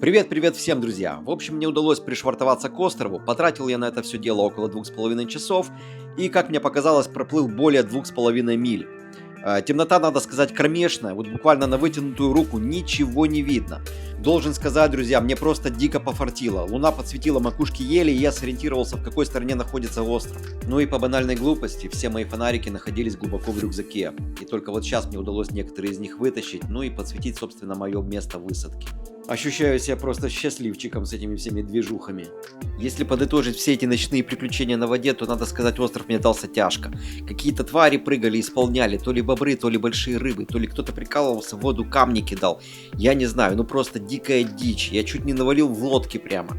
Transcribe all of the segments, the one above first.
Привет всем, друзья! В общем, мне удалось пришвартоваться к острову, потратил я на это все дело около 2,5 часов и, как мне показалось, проплыл более 2,5 миль. Темнота, надо сказать, кромешная, вот буквально на вытянутую руку ничего не видно. Должен сказать, друзья, мне просто дико пофартило. Луна подсветила макушки ели, и я сориентировался, в какой стороне находится остров. Ну и по банальной глупости, все мои фонарики находились глубоко в рюкзаке. И только вот сейчас мне удалось некоторые из них вытащить, ну и подсветить, собственно, мое место высадки. Ощущаю себя просто счастливчиком с этими всеми движухами. Если подытожить все эти ночные приключения на воде, то, надо сказать, остров мне дался тяжко. Какие-то твари прыгали и исполняли, то ли бобры, то ли большие рыбы, то ли кто-то прикалывался, в воду камни кидал. Я не знаю, ну просто дикая дичь, я чуть не навалил в лодке прямо.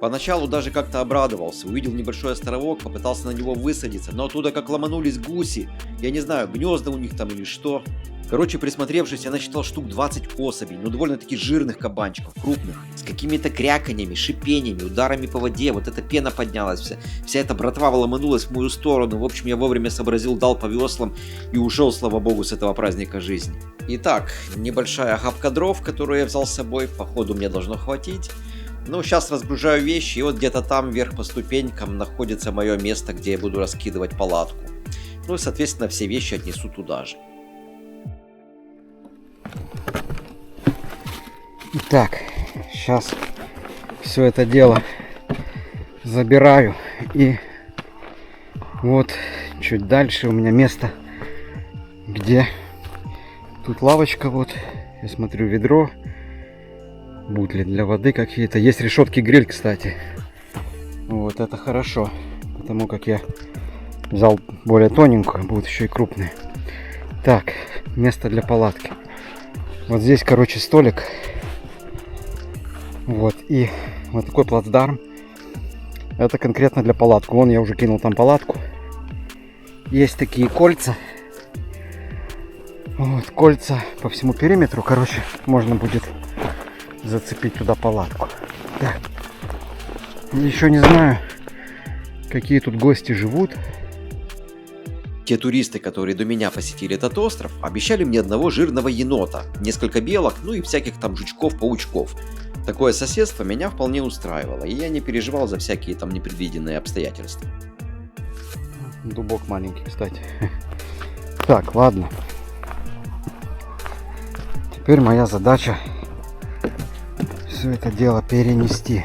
Поначалу даже как-то обрадовался, увидел небольшой островок, попытался на него высадиться, но оттуда как ломанулись гуси, я не знаю, гнезда у них там или что. Короче, присмотревшись, я насчитал штук 20 особей, но довольно-таки жирных кабанчиков, крупных, с какими-то кряканьями, шипениями, ударами по воде, вот эта пена поднялась вся эта братва ломанулась в мою сторону, в общем, я вовремя сообразил, дал по веслам и ушел, слава богу, с этого праздника жизни. Итак, небольшая охапка дров, которую я взял с собой, походу мне должно хватить. Ну, сейчас разгружаю вещи, и вот где-то там, вверх по ступенькам, находится мое место, где я буду раскидывать палатку. Ну и, соответственно, все вещи отнесу туда же. Так, сейчас все это дело забираю, и вот чуть дальше у меня место, где тут лавочка, вот я смотрю, ведро, бутли для воды какие-то, есть решетки гриль, кстати. Вот это хорошо, потому как я взял более тоненькую, будут еще и крупные. Так, место для палатки. Вот здесь, короче, столик. Вот, и вот такой плацдарм. Это конкретно для палатки. Вон я уже кинул там палатку. Есть такие кольца. Вот, кольца по всему периметру. Короче, можно будет зацепить туда палатку. Так. Еще не знаю, какие тут гости живут. Те туристы, которые до меня посетили этот остров, обещали мне одного жирного енота, несколько белок, ну и всяких там жучков-паучков. Такое соседство меня вполне устраивало, и я не переживал за всякие там непредвиденные обстоятельства. Дубок маленький, кстати. Так, ладно. Теперь моя задача все это дело перенести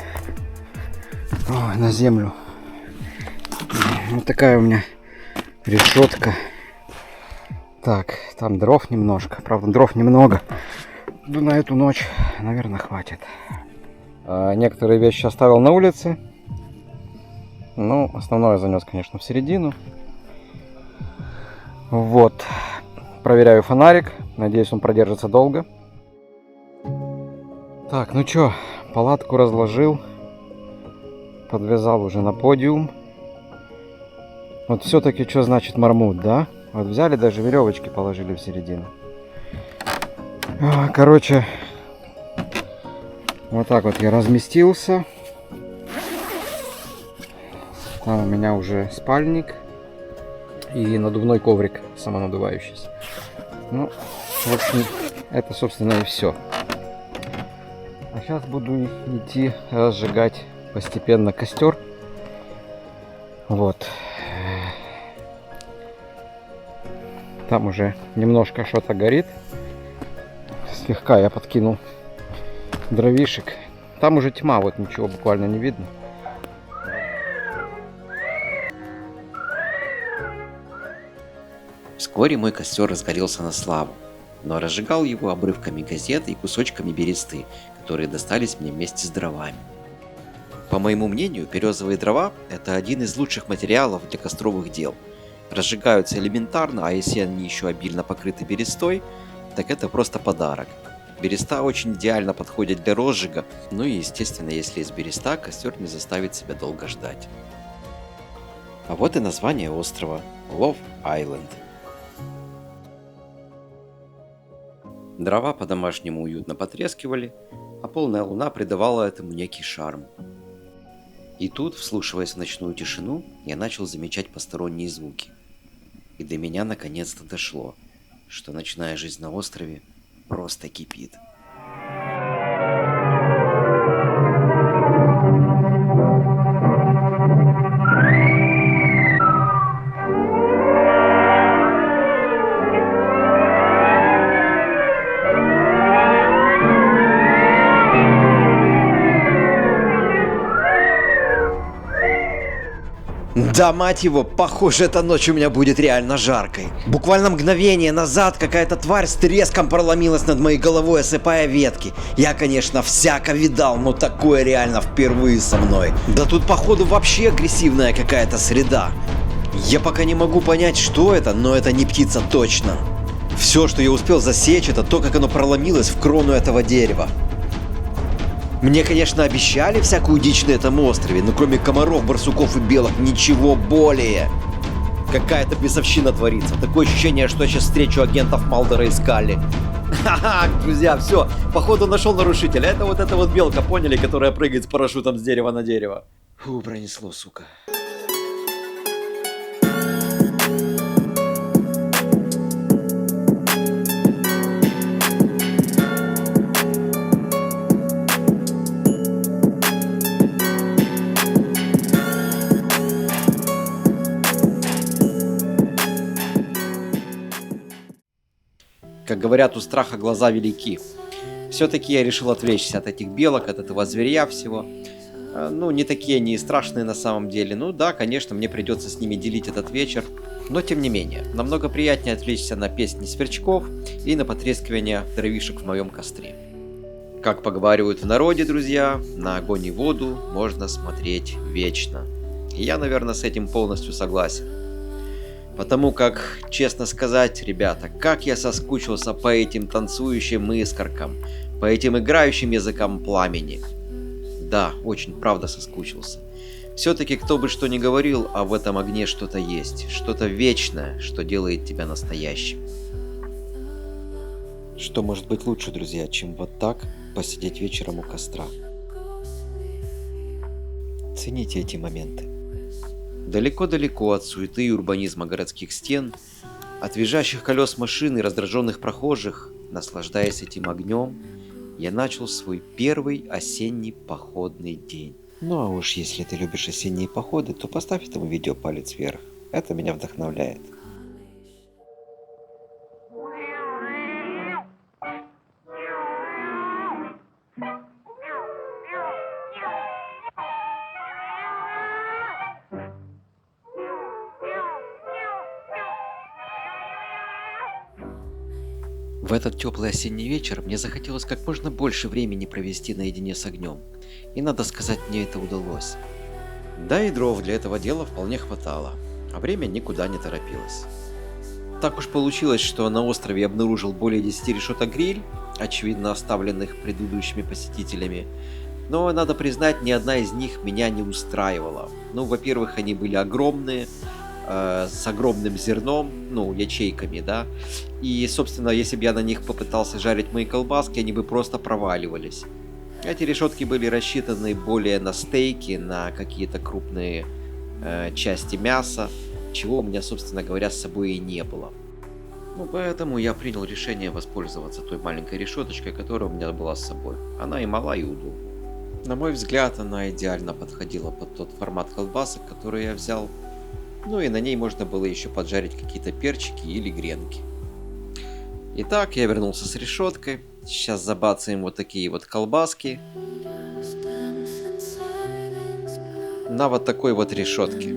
на землю. Вот такая у меня решетка. Так, там дров немножко. Правда, дров немного. Ну, на эту ночь, наверное, хватит. Некоторые вещи оставил на улице. Ну, основное занес, конечно, в середину. Вот. Проверяю фонарик. Надеюсь, он продержится долго. Так, ну чё, палатку разложил. Подвязал уже на подиум. Вот все-таки что значит мармут, да? Вот взяли, даже веревочки положили в середину. Короче, вот так вот я разместился. Там у меня уже спальник и надувной коврик самонадувающийся. Ну, в общем, это, собственно, и все. А сейчас буду идти разжигать постепенно костер. Вот. Там уже немножко что-то горит. Слегка я подкинул дровишек. Там уже тьма, вот ничего буквально не видно. Вскоре мой костер разгорелся на славу, но разжигал его обрывками газеты и кусочками бересты, которые достались мне вместе с дровами. По моему мнению, березовые дрова – это один из лучших материалов для костровых дел. Разжигаются элементарно, а если они еще обильно покрыты берестой, так это просто подарок. Береста очень идеально подходит для розжига, ну и естественно, если из береста, костер не заставит себя долго ждать. А вот и название острова – Love Island. Дрова по-домашнему уютно потрескивали, а полная луна придавала этому некий шарм. И тут, вслушиваясь в ночную тишину, я начал замечать посторонние звуки. И до меня наконец-то дошло, что ночная жизнь на острове просто кипит. Да, мать его, похоже, эта ночь у меня будет реально жаркой. Буквально мгновение назад какая-то тварь с треском проломилась над моей головой, осыпая ветки. Я, конечно, всяко видал, но такое реально впервые со мной. Да тут, походу, вообще агрессивная какая-то среда. Я пока не могу понять, что это, но это не птица точно. Все, что я успел засечь, это то, как оно проломилось в крону этого дерева. Мне, конечно, обещали всякую дичь на этом острове, но кроме комаров, барсуков и белок ничего более. Какая-то бесовщина творится. Такое ощущение, что я сейчас встречу агентов Малдера и Скалли. Ха-ха, друзья, все, походу нашел нарушителя. Это вот эта вот белка, поняли, которая прыгает с парашютом с дерева на дерево. Фу, пронесло, сука. Как говорят, у страха глаза велики. Все-таки я решил отвлечься от этих белок, от этого зверя всего. Ну, не такие они страшные на самом деле. Ну да, конечно, мне придется с ними делить этот вечер. Но тем не менее, намного приятнее отвлечься на песни сверчков и на потрескивание дровишек в моем костре. Как поговаривают в народе, друзья, на огонь и воду можно смотреть вечно. И я, наверное, с этим полностью согласен. Потому как, честно сказать, ребята, как я соскучился по этим танцующим искоркам, по этим играющим языкам пламени. Да, очень правда соскучился. Все-таки кто бы что ни говорил, а в этом огне что-то есть, что-то вечное, что делает тебя настоящим. Что может быть лучше, друзья, чем вот так посидеть вечером у костра? Цените эти моменты. Далеко-далеко от суеты и урбанизма городских стен, от визжащих колес машин и раздраженных прохожих, наслаждаясь этим огнем, я начал свой первый осенний походный день. Ну а уж если ты любишь осенние походы, то поставь этому видео палец вверх. Это меня вдохновляет. В этот теплый осенний вечер мне захотелось как можно больше времени провести наедине с огнем. И надо сказать, мне это удалось. Да и дров для этого дела вполне хватало, а время никуда не торопилось. Так уж получилось, что на острове я обнаружил более 10 решеток гриль, очевидно оставленных предыдущими посетителями. Но, надо признать, ни одна из них меня не устраивала. Ну, во-первых, они были огромные, с огромным зерном, ну, ячейками, да. И, собственно, если бы я на них попытался жарить мои колбаски, они бы просто проваливались. Эти решетки были рассчитаны более на стейки, на какие-то крупные части мяса, чего у меня, собственно говоря, с собой и не было. Ну, поэтому я принял решение воспользоваться той маленькой решеточкой, которая у меня была с собой. Она и мала, и удобна. На мой взгляд, она идеально подходила под тот формат колбасок, который я взял. Ну и на ней можно было еще поджарить какие-то перчики или гренки. Итак, я вернулся с решеткой. Сейчас забацаем вот такие вот колбаски на вот такой вот решетке.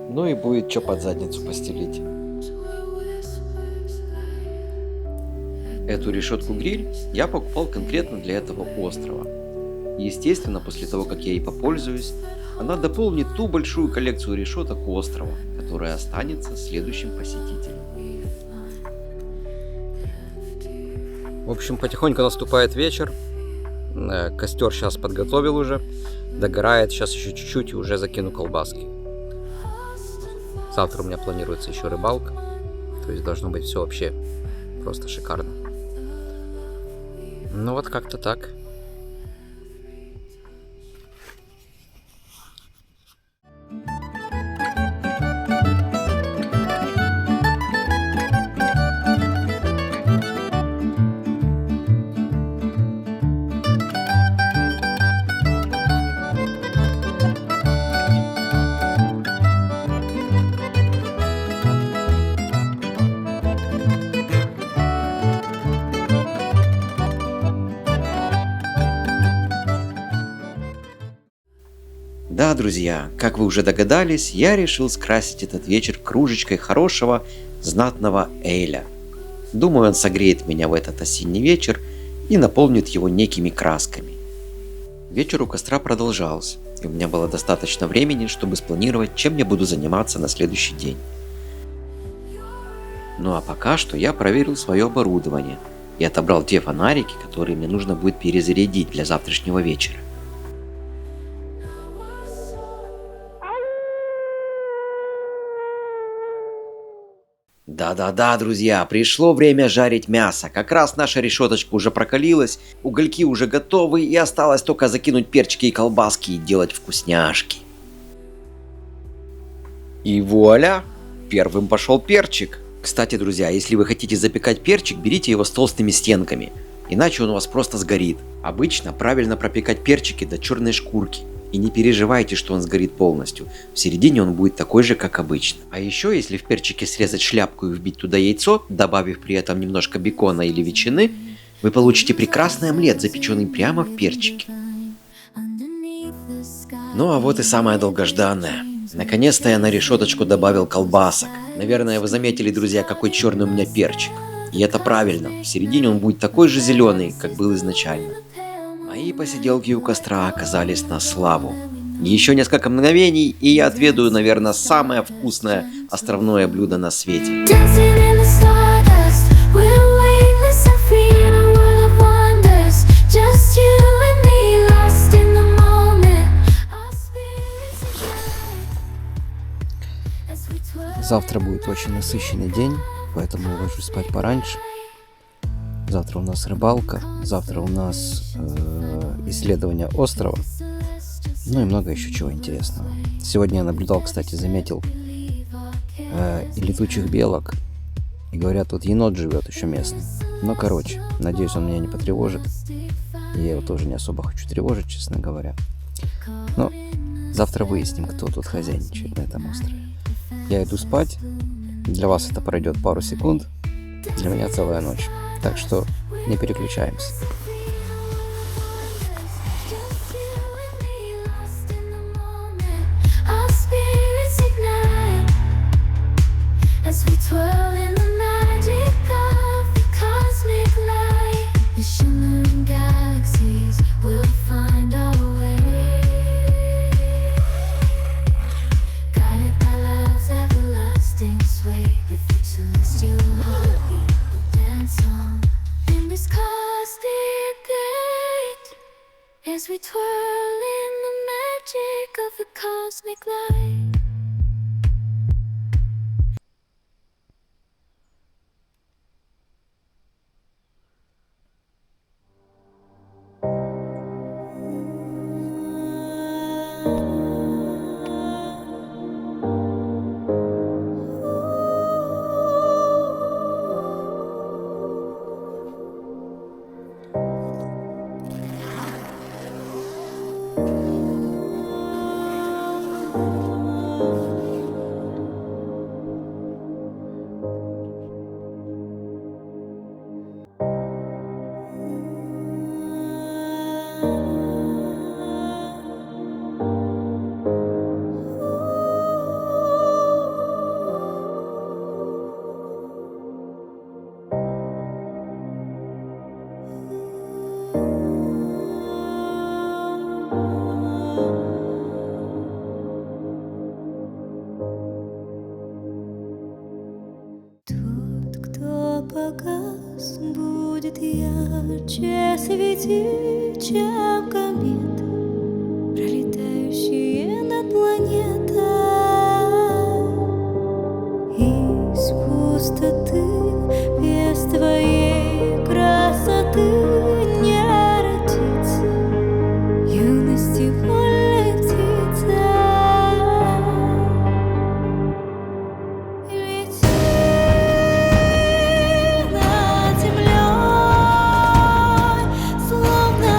Ну и будет что под задницу постелить. Эту решетку гриль я покупал конкретно для этого острова. Естественно, после того, как я ей попользуюсь, она дополнит ту большую коллекцию решеток у острова, которая останется следующим посетителем. В общем, потихоньку наступает вечер. Костер сейчас подготовил уже. Догорает, сейчас еще чуть-чуть и уже закину колбаски. Завтра у меня планируется еще рыбалка. То есть должно быть все вообще просто шикарно. Ну вот как-то так. Да, друзья, как вы уже догадались, я решил скрасить этот вечер кружечкой хорошего, знатного эля. Думаю, он согреет меня в этот осенний вечер и наполнит его некими красками. Вечер у костра продолжался, и у меня было достаточно времени, чтобы спланировать, чем я буду заниматься на следующий день. Ну а пока что я проверил свое оборудование и отобрал те фонарики, которые мне нужно будет перезарядить для завтрашнего вечера. Да-да-да, друзья, пришло время жарить мясо. Как раз наша решеточка уже прокалилась, угольки уже готовы, и осталось только закинуть перчики и колбаски и делать вкусняшки. И вуаля! Первым пошел перчик. Кстати, друзья, если вы хотите запекать перчик, берите его с толстыми стенками, иначе он у вас просто сгорит. Обычно правильно пропекать перчики до черной шкурки. И не переживайте, что он сгорит полностью. В середине он будет такой же, как обычно. А еще, если в перчике срезать шляпку и вбить туда яйцо, добавив при этом немножко бекона или ветчины, вы получите прекрасный омлет, запеченный прямо в перчике. Ну а вот и самое долгожданное. Наконец-то я на решеточку добавил колбасок. Наверное, вы заметили, друзья, какой черный у меня перчик. И это правильно. В середине он будет такой же зеленый, как был изначально. Мои посиделки у костра оказались на славу. Еще несколько мгновений, и я отведаю, наверное, самое вкусное островное блюдо на свете. Завтра будет очень насыщенный день, поэтому я ложусь спать пораньше. Завтра у нас рыбалка, завтра у нас исследование острова, ну и много еще чего интересного. Сегодня я наблюдал, кстати, заметил и летучих белок, и говорят, тут енот живет еще местный. Но короче, надеюсь, он меня не потревожит, и я его тоже не особо хочу тревожить, честно говоря. Но завтра выясним, кто тут хозяйничает на этом острове. Я иду спать, для вас это пройдет пару секунд, для меня целая ночь. Так что не переключаемся. As we twirl in the magic of the cosmic light. Погас, будет ярче светить, чем комета, пролетающие над планетой. Из пустоты без твоей красоты не родится юности вольной птицы. Словно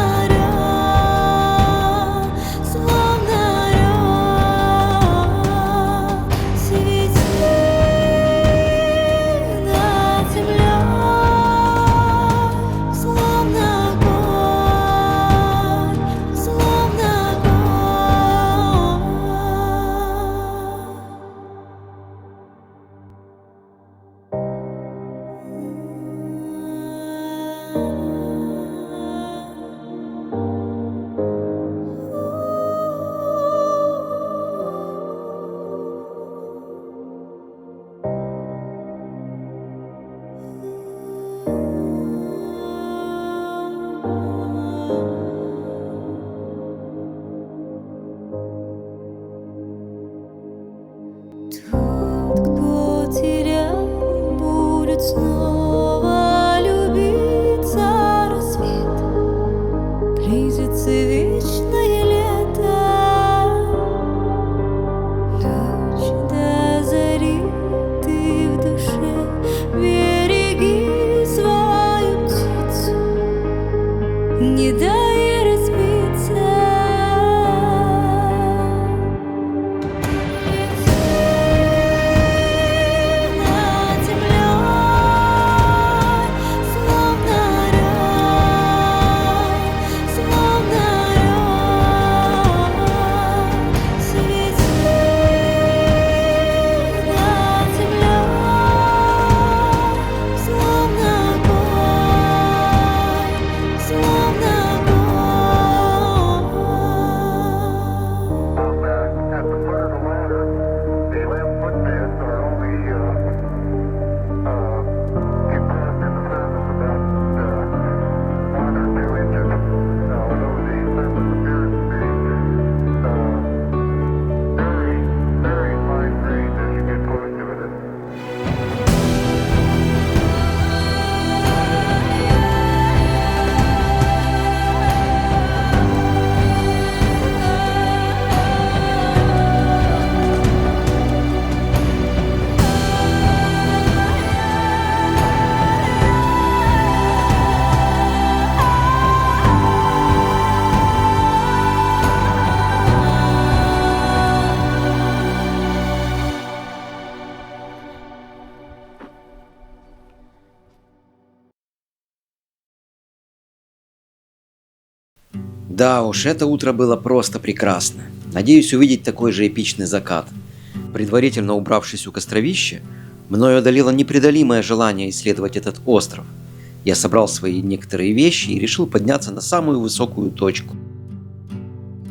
Да уж, это утро было просто прекрасно. Надеюсь увидеть такой же эпичный закат. Предварительно убравшись у костровища, мною одолело непреодолимое желание исследовать этот остров. Я собрал свои некоторые вещи и решил подняться на самую высокую точку.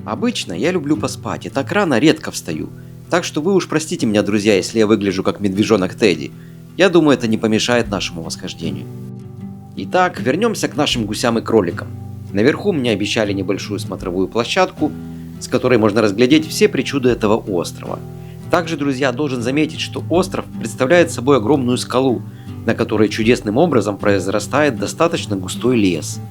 Обычно я люблю поспать и так рано редко встаю, так что вы уж простите меня, друзья, если я выгляжу как медвежонок Тедди. Я думаю, это не помешает нашему восхождению. Итак, вернемся к нашим гусям и кроликам. Наверху мне обещали небольшую смотровую площадку, с которой можно разглядеть все причуды этого острова. Также, друзья, должен заметить, что остров представляет собой огромную скалу, на которой чудесным образом произрастает достаточно густой лес.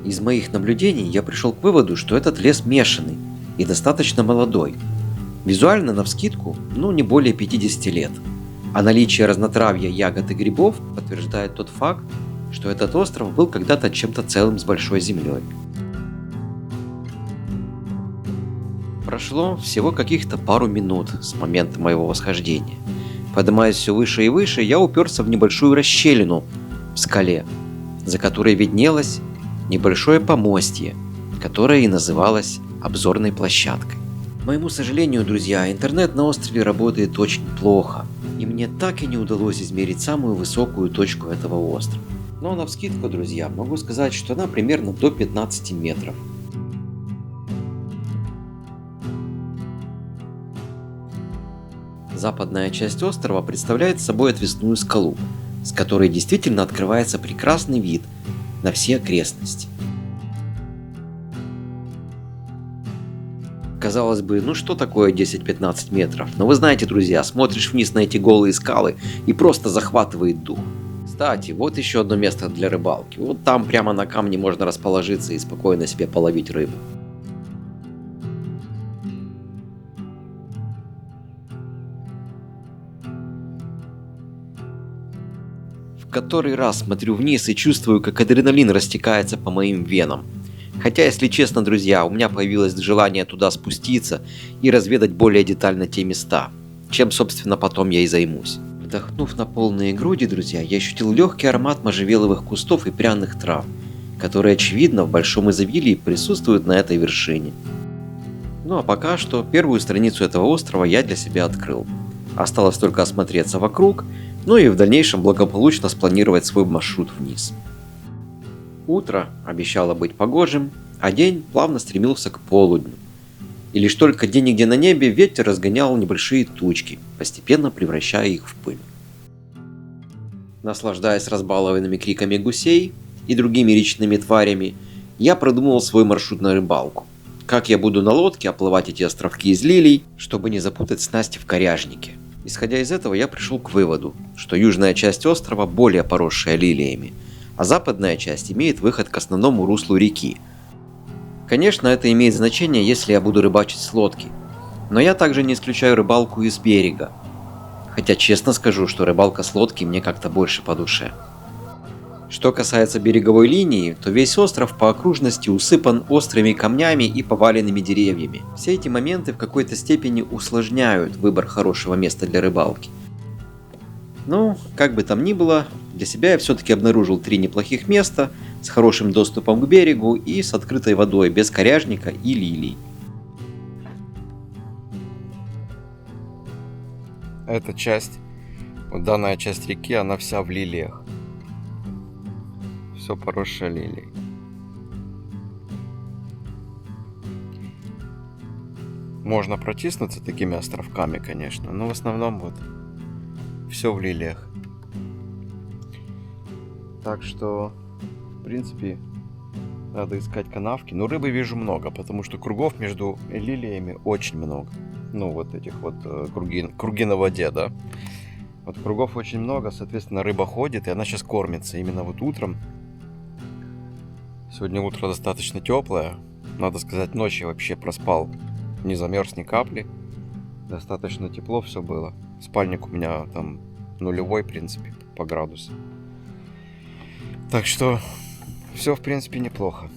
Из моих наблюдений я пришел к выводу, что этот лес мешанный и достаточно молодой. Визуально навскидку, не более 50 лет. А наличие разнотравья, ягод и грибов подтверждает тот факт, что этот остров был когда-то чем-то целым с большой землей. Прошло всего каких-то пару минут с момента моего восхождения. Поднимаясь все выше и выше, я уперся в небольшую расщелину в скале, за которой виднелось небольшое помостье, которое и называлось обзорной площадкой. К моему сожалению, друзья, интернет на острове работает очень плохо, и мне так и не удалось измерить самую высокую точку этого острова. Но навскидку, друзья, могу сказать, что она примерно до 15 метров. Западная часть острова представляет собой отвесную скалу, с которой действительно открывается прекрасный вид на все окрестности. Казалось бы, что такое 10-15 метров? Но вы знаете, друзья, смотришь вниз на эти голые скалы и просто захватывает дух. Кстати, вот еще одно место для рыбалки. Вот там прямо на камне можно расположиться и спокойно себе половить рыбу. В который раз смотрю вниз и чувствую, как адреналин растекается по моим венам. Хотя, если честно, друзья, у меня появилось желание туда спуститься и разведать более детально те места, чем, собственно, потом я и займусь. Вдохнув на полные груди, друзья, я ощутил легкий аромат можжевеловых кустов и пряных трав, которые, очевидно, в большом изобилии присутствуют на этой вершине. А пока что первую страницу этого острова я для себя открыл. Осталось только осмотреться вокруг, и в дальнейшем благополучно спланировать свой маршрут вниз. Утро обещало быть погожим, а день плавно стремился к полудню. И лишь только где-нигде на небе ветер разгонял небольшие тучки, постепенно превращая их в пыль. Наслаждаясь разбалованными криками гусей и другими речными тварями, я продумывал свой маршрут на рыбалку. Как я буду на лодке оплывать эти островки из лилий, чтобы не запутать снасти в коряжнике. Исходя из этого, я пришел к выводу, что южная часть острова более поросшая лилиями, а западная часть имеет выход к основному руслу реки. Конечно, это имеет значение, если я буду рыбачить с лодки, но я также не исключаю рыбалку из берега. Хотя честно скажу, что рыбалка с лодки мне как-то больше по душе. Что касается береговой линии, то весь остров по окружности усыпан острыми камнями и поваленными деревьями. Все эти моменты в какой-то степени усложняют выбор хорошего места для рыбалки. Как бы там ни было, для себя я все-таки обнаружил 3 неплохих места с хорошим доступом к берегу и с открытой водой, без коряжника и лилий. Эта часть, данная часть реки, она вся в лилиях. Все поросшее лилией. Можно протиснуться такими островками, конечно, но в основном все в лилиях. Так что, в принципе, надо искать канавки. Но рыбы вижу много, потому что кругов между лилиями очень много. Этих круги на воде, да. Кругов очень много, соответственно, рыба ходит, и она сейчас кормится. Именно утром. Сегодня утро достаточно теплое. Надо сказать, ночью вообще проспал. Не замерз ни капли. Достаточно тепло все было. Спальник у меня там нулевой, в принципе, по градусу. Так что все, в принципе, неплохо.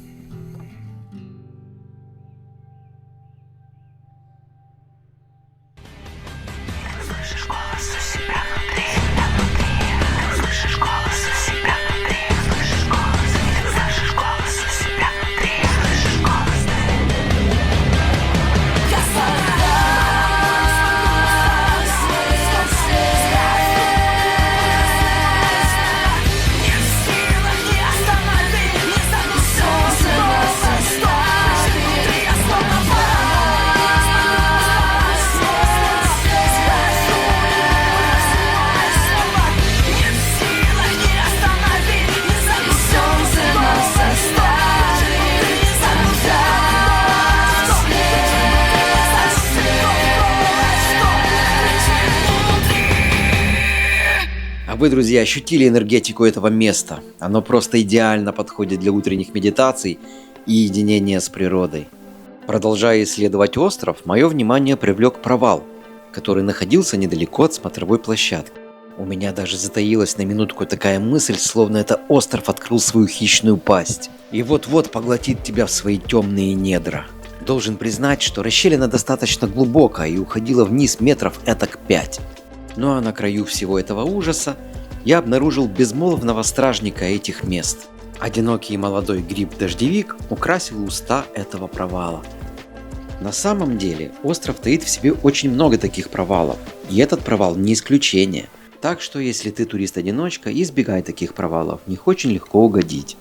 А вы, друзья, ощутили энергетику этого места? Оно просто идеально подходит для утренних медитаций и единения с природой. Продолжая исследовать остров, мое внимание привлек провал, который находился недалеко от смотровой площадки. У меня даже затаилась на минутку такая мысль, словно это остров открыл свою хищную пасть и вот-вот поглотит тебя в свои темные недра. Должен признать, что расщелина достаточно глубокая и уходила вниз метров этак 5. Ну а на краю всего этого ужаса я обнаружил безмолвного стражника этих мест. Одинокий молодой гриб-дождевик украсил уста этого провала. На самом деле остров таит в себе очень много таких провалов, и этот провал не исключение. Так что если ты турист-одиночка, избегай таких провалов, в них очень легко угодить.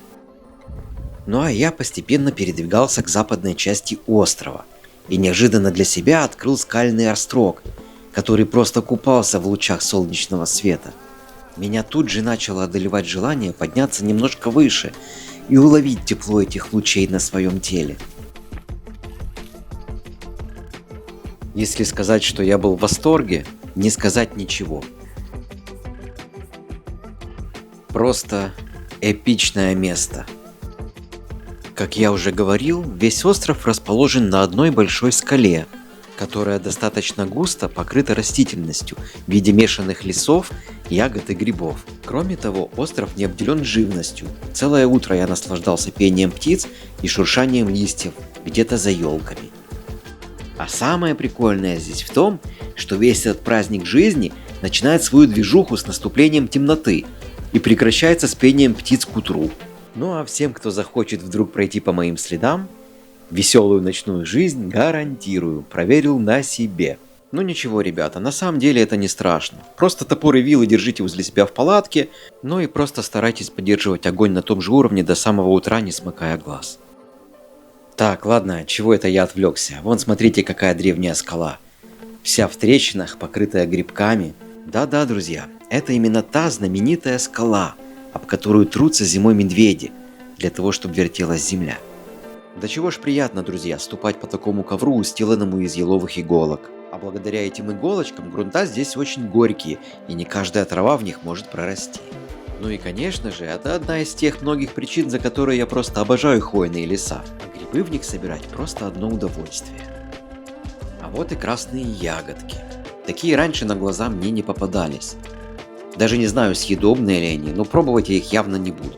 Ну а я постепенно передвигался к западной части острова и неожиданно для себя открыл скальный острог, который просто купался в лучах солнечного света. Меня тут же начало одолевать желание подняться немножко выше и уловить тепло этих лучей на своем теле. Если сказать, что я был в восторге, не сказать ничего. Просто эпичное место. Как я уже говорил, весь остров расположен на одной большой скале, которая достаточно густо покрыта растительностью в виде мешанных лесов, ягод и грибов. Кроме того, остров не обделен живностью. Целое утро я наслаждался пением птиц и шуршанием листьев где-то за елками. А самое прикольное здесь в том, что весь этот праздник жизни начинает свою движуху с наступлением темноты и прекращается с пением птиц к утру. Ну а всем, кто захочет вдруг пройти по моим следам, веселую ночную жизнь гарантирую, проверил на себе. Ну ничего, ребята, на самом деле это не страшно. Просто топор и вилы держите возле себя в палатке, ну и просто старайтесь поддерживать огонь на том же уровне до самого утра, не смыкая глаз. Так, ладно, чего это я отвлекся? Вон смотрите, какая древняя скала. Вся в трещинах, покрытая грибками. Да-да, друзья, это именно та знаменитая скала, об которую трутся зимой медведи, для того, чтобы вертелась земля. Да чего ж приятно, друзья, ступать по такому ковру, устеленному из еловых иголок. А благодаря этим иголочкам грунта здесь очень горькие, и не каждая трава в них может прорасти. Ну и конечно же, это одна из тех многих причин, за которые я просто обожаю хвойные леса. А грибы в них собирать просто одно удовольствие. А вот и красные ягодки. Такие раньше на глаза мне не попадались. Даже не знаю, съедобные ли они, но пробовать я их явно не буду.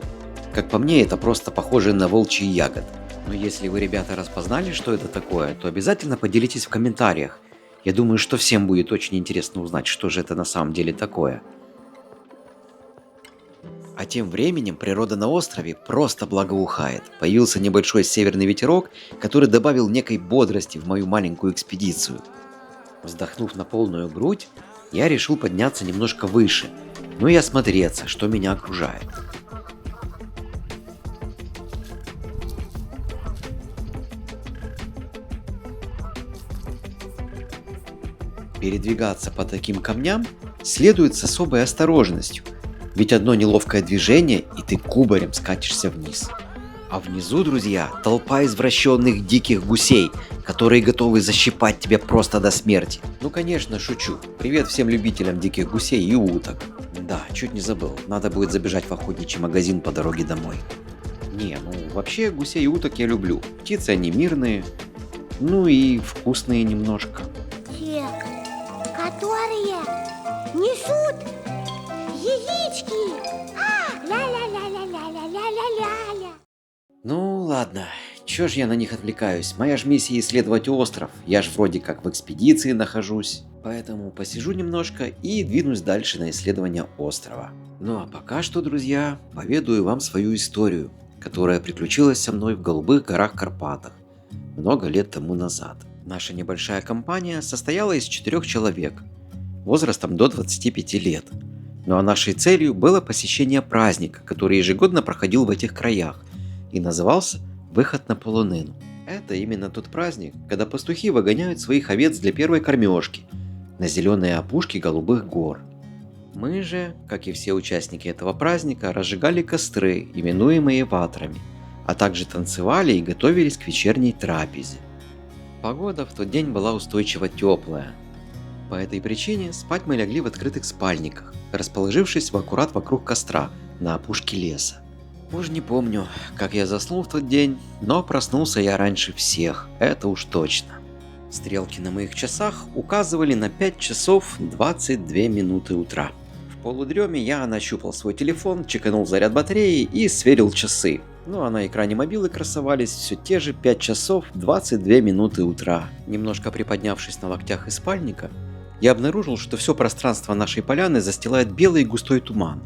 Как по мне, это просто похоже на волчьи ягоды. Но если вы, ребята, распознали, что это такое, то обязательно поделитесь в комментариях. Я думаю, что всем будет очень интересно узнать, что же это на самом деле такое. А тем временем природа на острове просто благоухает. Появился небольшой северный ветерок, который добавил некой бодрости в мою маленькую экспедицию. Вздохнув на полную грудь, я решил подняться немножко выше, ну и осмотреться, что меня окружает. Передвигаться по таким камням следует с особой осторожностью, ведь одно неловкое движение, и ты кубарем скатишься вниз. А внизу, друзья, толпа извращенных диких гусей, которые готовы защипать тебя просто до смерти. Ну конечно, шучу. Привет всем любителям диких гусей и уток. Да, чуть не забыл, надо будет забежать в охотничий магазин по дороге домой. Не, ну вообще гусей и уток я люблю. Птицы они мирные, ну и вкусные немножко. Которые несут яички. Ля-ля-ля-ля-ля-ля-ля-ля-ля. Ну ладно, чё ж я на них отвлекаюсь? Моя ж миссия исследовать остров, я ж вроде как в экспедиции нахожусь. Поэтому посижу немножко и двинусь дальше на исследование острова. Ну а пока что, друзья, поведаю вам свою историю, которая приключилась со мной в Голубых горах Карпатах много лет тому назад. Наша небольшая компания состояла из 4 человек, возрастом до 25 лет. Ну а нашей целью было посещение праздника, который ежегодно проходил в этих краях и назывался «Выход на полонину». Это именно тот праздник, когда пастухи выгоняют своих овец для первой кормежки на зеленые опушки Голубых гор. Мы же, как и все участники этого праздника, разжигали костры, именуемые ватрами, а также танцевали и готовились к вечерней трапезе. Погода в тот день была устойчиво теплая. По этой причине спать мы легли в открытых спальниках, расположившись аккурат вокруг костра на опушке леса. Уж не помню, как я заснул в тот день, но проснулся я раньше всех, это уж точно. Стрелки на моих часах указывали на 5 часов 22 минуты утра. В полудреме я нащупал свой телефон, чеканул заряд батареи и сверил часы. Ну а на экране мобилы красовались все те же 5 часов 22 минуты утра. Немножко приподнявшись на локтях из спальника, я обнаружил, что все пространство нашей поляны застилает белый густой туман.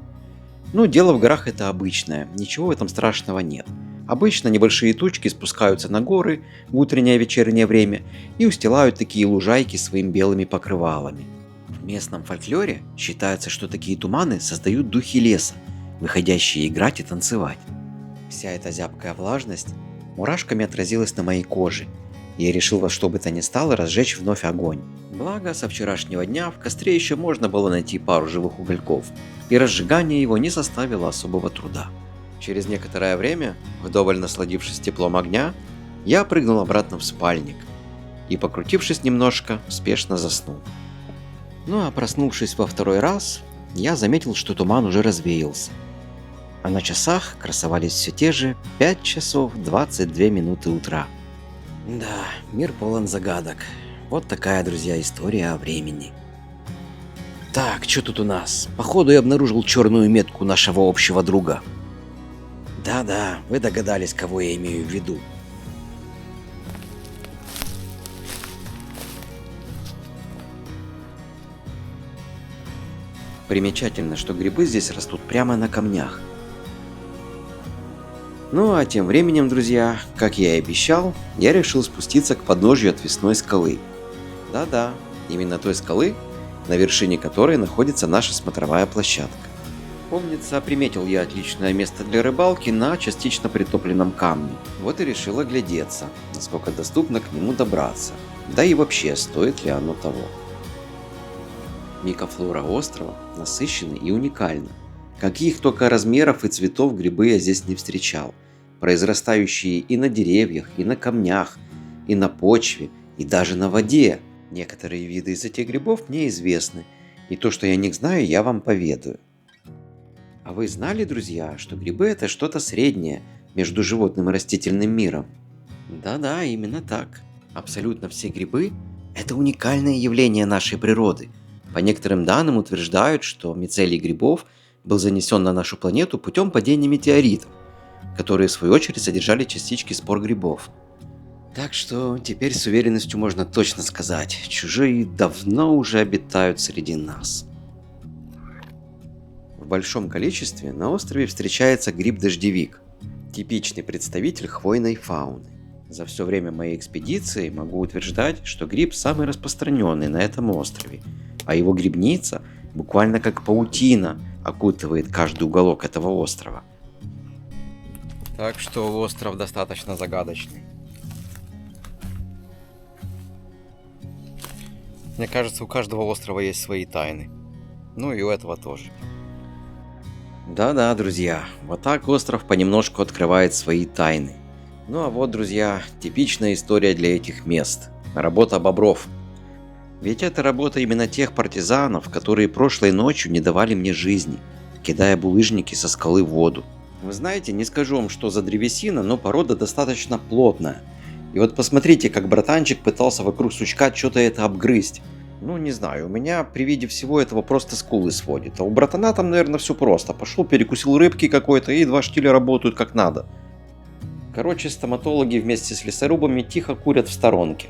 Ну, дело в горах это обычное, ничего в этом страшного нет. Обычно небольшие тучки спускаются на горы в утреннее и вечернее время и устилают такие лужайки своими белыми покрывалами. В местном фольклоре считается, что такие туманы создают духи леса, выходящие играть и танцевать. Вся эта зябкая влажность мурашками отразилась на моей коже, и я решил во что бы то ни стало разжечь вновь огонь. Благо, со вчерашнего дня в костре еще можно было найти пару живых угольков, и разжигание его не составило особого труда. Через некоторое время, вдоволь насладившись теплом огня, я прыгнул обратно в спальник и, покрутившись немножко, спешно заснул. Ну а проснувшись во второй раз, я заметил, что туман уже развеялся, а на часах красовались все те же 5 часов 22 минуты утра. Да, мир полон загадок. Вот такая, друзья, история о времени. Так, что тут у нас? Походу я обнаружил черную метку нашего общего друга. Да-да, вы догадались, кого я имею в виду. Примечательно, что грибы здесь растут прямо на камнях. Ну а тем временем, друзья, как я и обещал, я решил спуститься к подножью отвесной скалы. Да-да, именно той скалы, на вершине которой находится наша смотровая площадка. Помнится, приметил я отличное место для рыбалки на частично притопленном камне. Вот и решил оглядеться, насколько доступно к нему добраться. Да и вообще, стоит ли оно того. Микрофлора острова насыщенна и уникальна. Каких только размеров и цветов грибы я здесь не встречал. Произрастающие и на деревьях, и на камнях, и на почве, и даже на воде. Некоторые виды из этих грибов мне известны, и то, что я о них знаю, я вам поведаю. А вы знали, друзья, что грибы это что-то среднее между животным и растительным миром? Да-да, именно так. Абсолютно все грибы – это уникальное явление нашей природы. По некоторым данным утверждают, что мицелий грибов был занесен на нашу планету путем падения метеоритов, которые в свою очередь содержали частички спор грибов. Так что теперь с уверенностью можно точно сказать, чужие давно уже обитают среди нас. В большом количестве на острове встречается гриб-дождевик, типичный представитель хвойной фауны. За все время моей экспедиции могу утверждать, что гриб самый распространенный на этом острове, а его грибница буквально как паутина окутывает каждый уголок этого острова. Так что остров достаточно загадочный. Мне кажется, у каждого острова есть свои тайны. Ну и у этого тоже. Да-да, друзья, вот так остров понемножку открывает свои тайны. Ну а вот, друзья, типичная история для этих мест. Работа бобров. Ведь это работа именно тех партизанов, которые прошлой ночью не давали мне жизни, кидая булыжники со скалы в воду. Вы знаете, не скажу вам, что за древесина, но порода достаточно плотная. И вот посмотрите, как братанчик пытался вокруг сучка что-то это обгрызть. Ну, не знаю, у меня при виде всего этого просто скулы сводит. А у братана там, наверное, все просто. Пошел, перекусил рыбки какой-то, и 2 штиля работают как надо. Короче, стоматологи вместе с лесорубами тихо курят в сторонке.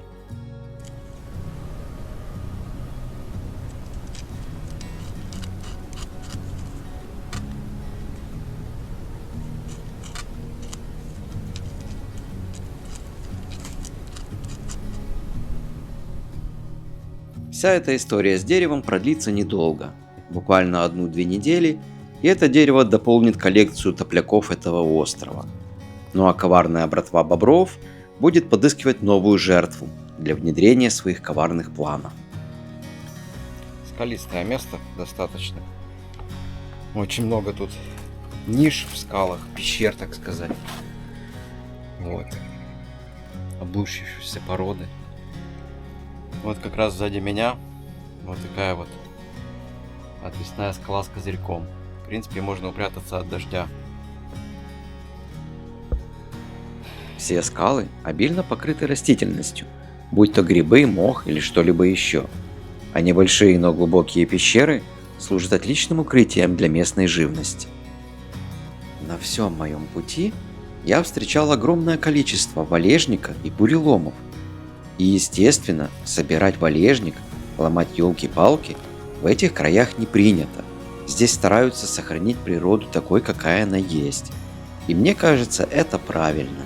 Вся эта история с деревом продлится недолго, буквально 1-2 недели, и это дерево дополнит коллекцию топляков этого острова. Ну а коварная братва бобров будет подыскивать новую жертву для внедрения своих коварных планов. Скалистое место достаточно. Очень много тут ниш в скалах, пещер, так сказать. Вот. Облущившиеся породы. Вот как раз сзади меня Вот такая вот отвесная скала с козырьком. В принципе, можно упрятаться от дождя. Все скалы обильно покрыты растительностью, будь то грибы, мох или что-либо еще. А небольшие, но глубокие пещеры служат отличным укрытием для местной живности. На всем моем пути я встречал огромное количество валежника и буреломов. И естественно, собирать валежник, ломать елки-палки в этих краях не принято. Здесь стараются сохранить природу такой, какая она есть. И мне кажется, это правильно.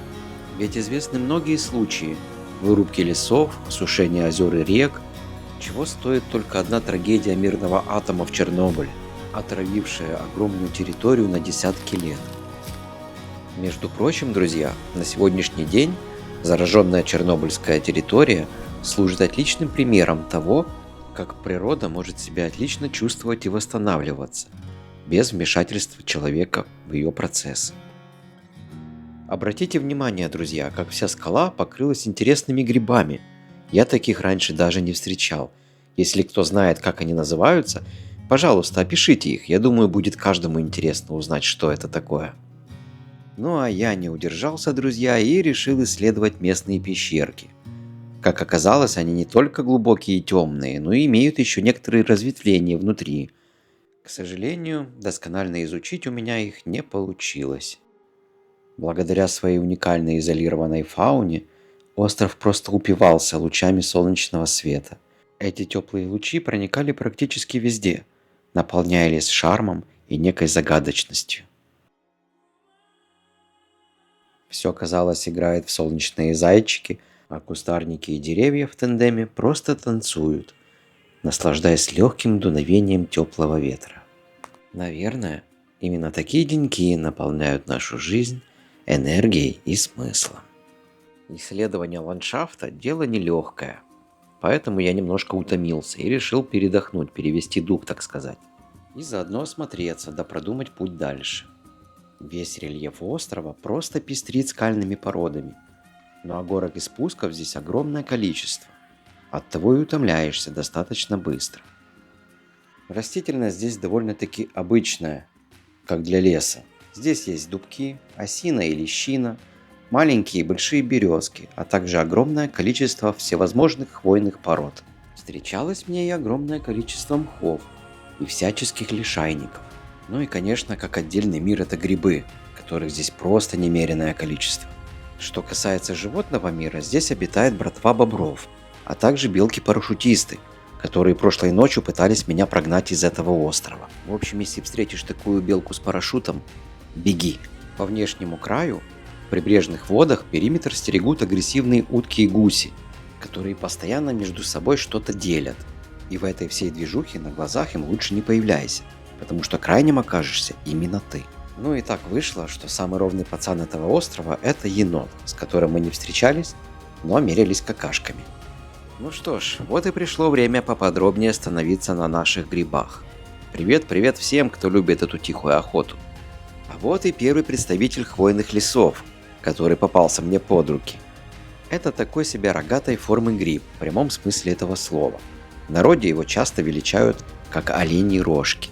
Ведь известны многие случаи вырубки лесов, сушения озер и рек, чего стоит только одна трагедия мирного атома в Чернобыле, отравившая огромную территорию на десятки лет. Между прочим, друзья, на сегодняшний день зараженная чернобыльская территория служит отличным примером того, как природа может себя отлично чувствовать и восстанавливаться, без вмешательства человека в ее процессы. Обратите внимание, друзья, как вся скала покрылась интересными грибами. Я таких раньше даже не встречал. Если кто знает, как они называются, пожалуйста, опишите их. Я думаю, будет каждому интересно узнать, что это такое. Ну а я не удержался, друзья, и решил исследовать местные пещерки. Как оказалось, они не только глубокие и темные, но и имеют еще некоторые разветвления внутри. К сожалению, досконально изучить у меня их не получилось. Благодаря своей уникальной изолированной фауне, остров просто упивался лучами солнечного света. Эти теплые лучи проникали практически везде, наполняя лес шармом и некой загадочностью. Все, казалось, играет в солнечные зайчики, а кустарники и деревья в тандеме просто танцуют, наслаждаясь легким дуновением теплого ветра. Наверное, именно такие деньки наполняют нашу жизнь энергией и смыслом. Исследование ландшафта – дело нелегкое, поэтому я немножко утомился и решил передохнуть, перевести дух, так сказать, и заодно осмотреться да продумать путь дальше. Весь рельеф острова просто пестрит скальными породами, ну а горок и спусков здесь огромное количество, оттого и утомляешься достаточно быстро. Растительность здесь довольно-таки обычная, как для леса. Здесь есть дубки, осина и лещина, маленькие и большие березки, а также огромное количество всевозможных хвойных пород. Встречалось мне и огромное количество мхов и всяческих лишайников. Ну и, конечно, как отдельный мир, это грибы, которых здесь просто немеренное количество. Что касается животного мира, здесь обитает братва бобров, а также белки-парашютисты, которые прошлой ночью пытались меня прогнать из этого острова. В общем, если встретишь такую белку с парашютом, беги. По внешнему краю, в прибрежных водах, периметр стерегут агрессивные утки и гуси, которые постоянно между собой что-то делят. И в этой всей движухе на глазах им лучше не появляйся, потому что крайним окажешься именно ты. Ну и так вышло, что самый ровный пацан этого острова – это енот, с которым мы не встречались, но мерялись какашками. Ну что ж, вот и пришло время поподробнее остановиться на наших грибах. Привет всем, кто любит эту тихую охоту. А вот и первый представитель хвойных лесов, который попался мне под руки. Это такой себе рогатой формы гриб, в прямом смысле этого слова. В народе его часто величают как оленьи рожки.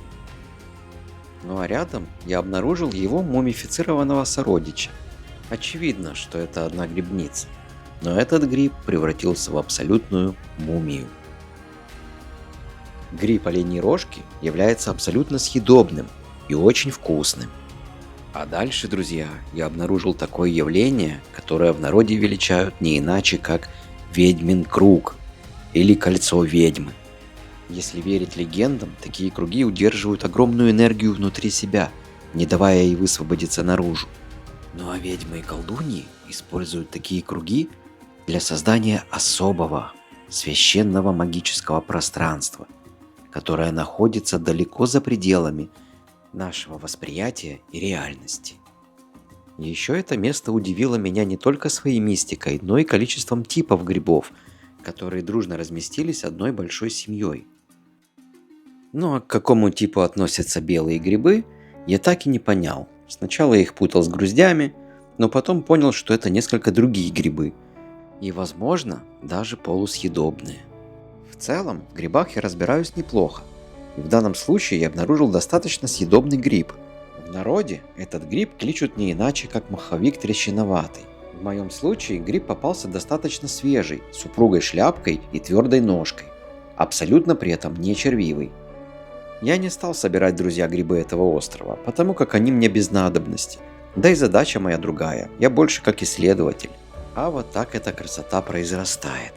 Ну а рядом я обнаружил его мумифицированного сородича. Очевидно, что это одна грибница, но этот гриб превратился в абсолютную мумию. Гриб оленьей рожки является абсолютно съедобным и очень вкусным. А дальше, друзья, я обнаружил такое явление, которое в народе величают не иначе, как ведьмин круг или кольцо ведьмы. Если верить легендам, такие круги удерживают огромную энергию внутри себя, не давая ей высвободиться наружу. Ну а ведьмы и колдуньи используют такие круги для создания особого, священного магического пространства, которое находится далеко за пределами нашего восприятия и реальности. Еще это место удивило меня не только своей мистикой, но и количеством типов грибов, которые дружно разместились одной большой семьей. Ну а к какому типу относятся белые грибы, я так и не понял. Сначала я их путал с груздями, но потом понял, что это несколько другие грибы. И, возможно, даже полусъедобные. В целом, в грибах я разбираюсь неплохо. И в данном случае я обнаружил достаточно съедобный гриб. В народе этот гриб кличут не иначе, как маховик трещиноватый. В моем случае гриб попался достаточно свежий, с упругой шляпкой и твердой ножкой. Абсолютно при этом не червивый. Я не стал собирать, друзья, грибы этого острова, потому как они мне без надобности. Да и задача моя другая, я больше как исследователь. А вот так эта красота произрастает.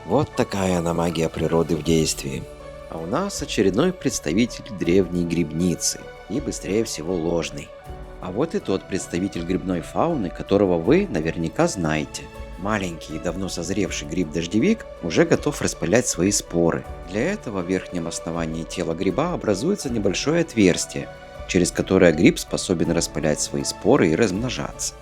Вот такая она магия природы в действии. А у нас очередной представитель древней грибницы, и быстрее всего ложный. А вот и тот представитель грибной фауны, которого вы наверняка знаете. Маленький и давно созревший гриб-дождевик уже готов распылять свои споры. Для этого в верхнем основании тела гриба образуется небольшое отверстие, через которое гриб способен распылять свои споры и размножаться.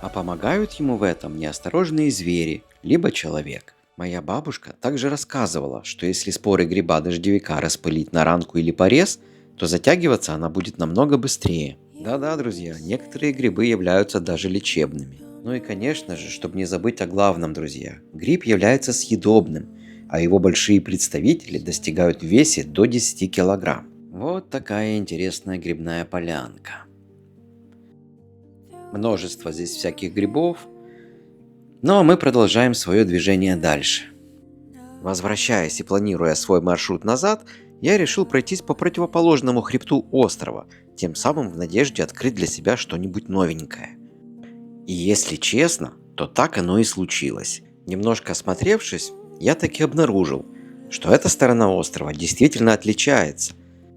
А помогают ему в этом неосторожные звери, либо человек. Моя бабушка также рассказывала, что если споры гриба-дождевика распылить на ранку или порез, то затягиваться она будет намного быстрее. Да-да, друзья, некоторые грибы являются даже лечебными. Ну и конечно же, чтобы не забыть о главном, друзья, гриб является съедобным, а его большие представители достигают в весе до 10 килограмм. Вот такая интересная грибная полянка. Множество здесь всяких грибов. Ну а мы продолжаем свое движение дальше. Возвращаясь и планируя свой маршрут назад, я решил пройтись по противоположному хребту острова, тем самым в надежде открыть для себя что-нибудь новенькое. И если честно, то так оно и случилось. Немножко осмотревшись, я таки обнаружил, что эта сторона острова действительно отличается,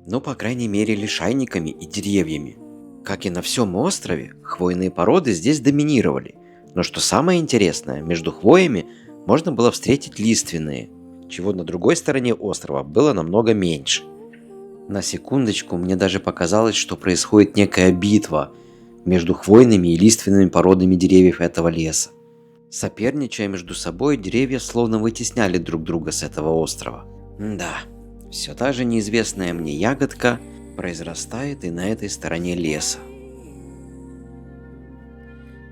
ну по крайней мере лишайниками и деревьями. Как и на всем острове, хвойные породы здесь доминировали. Но что самое интересное, между хвоями можно было встретить лиственные, чего на другой стороне острова было намного меньше. На секундочку мне даже показалось, что происходит некая битва между хвойными и лиственными породами деревьев этого леса. Соперничая между собой, деревья словно вытесняли друг друга с этого острова. Да, все та же неизвестная мне ягодка произрастает и на этой стороне леса.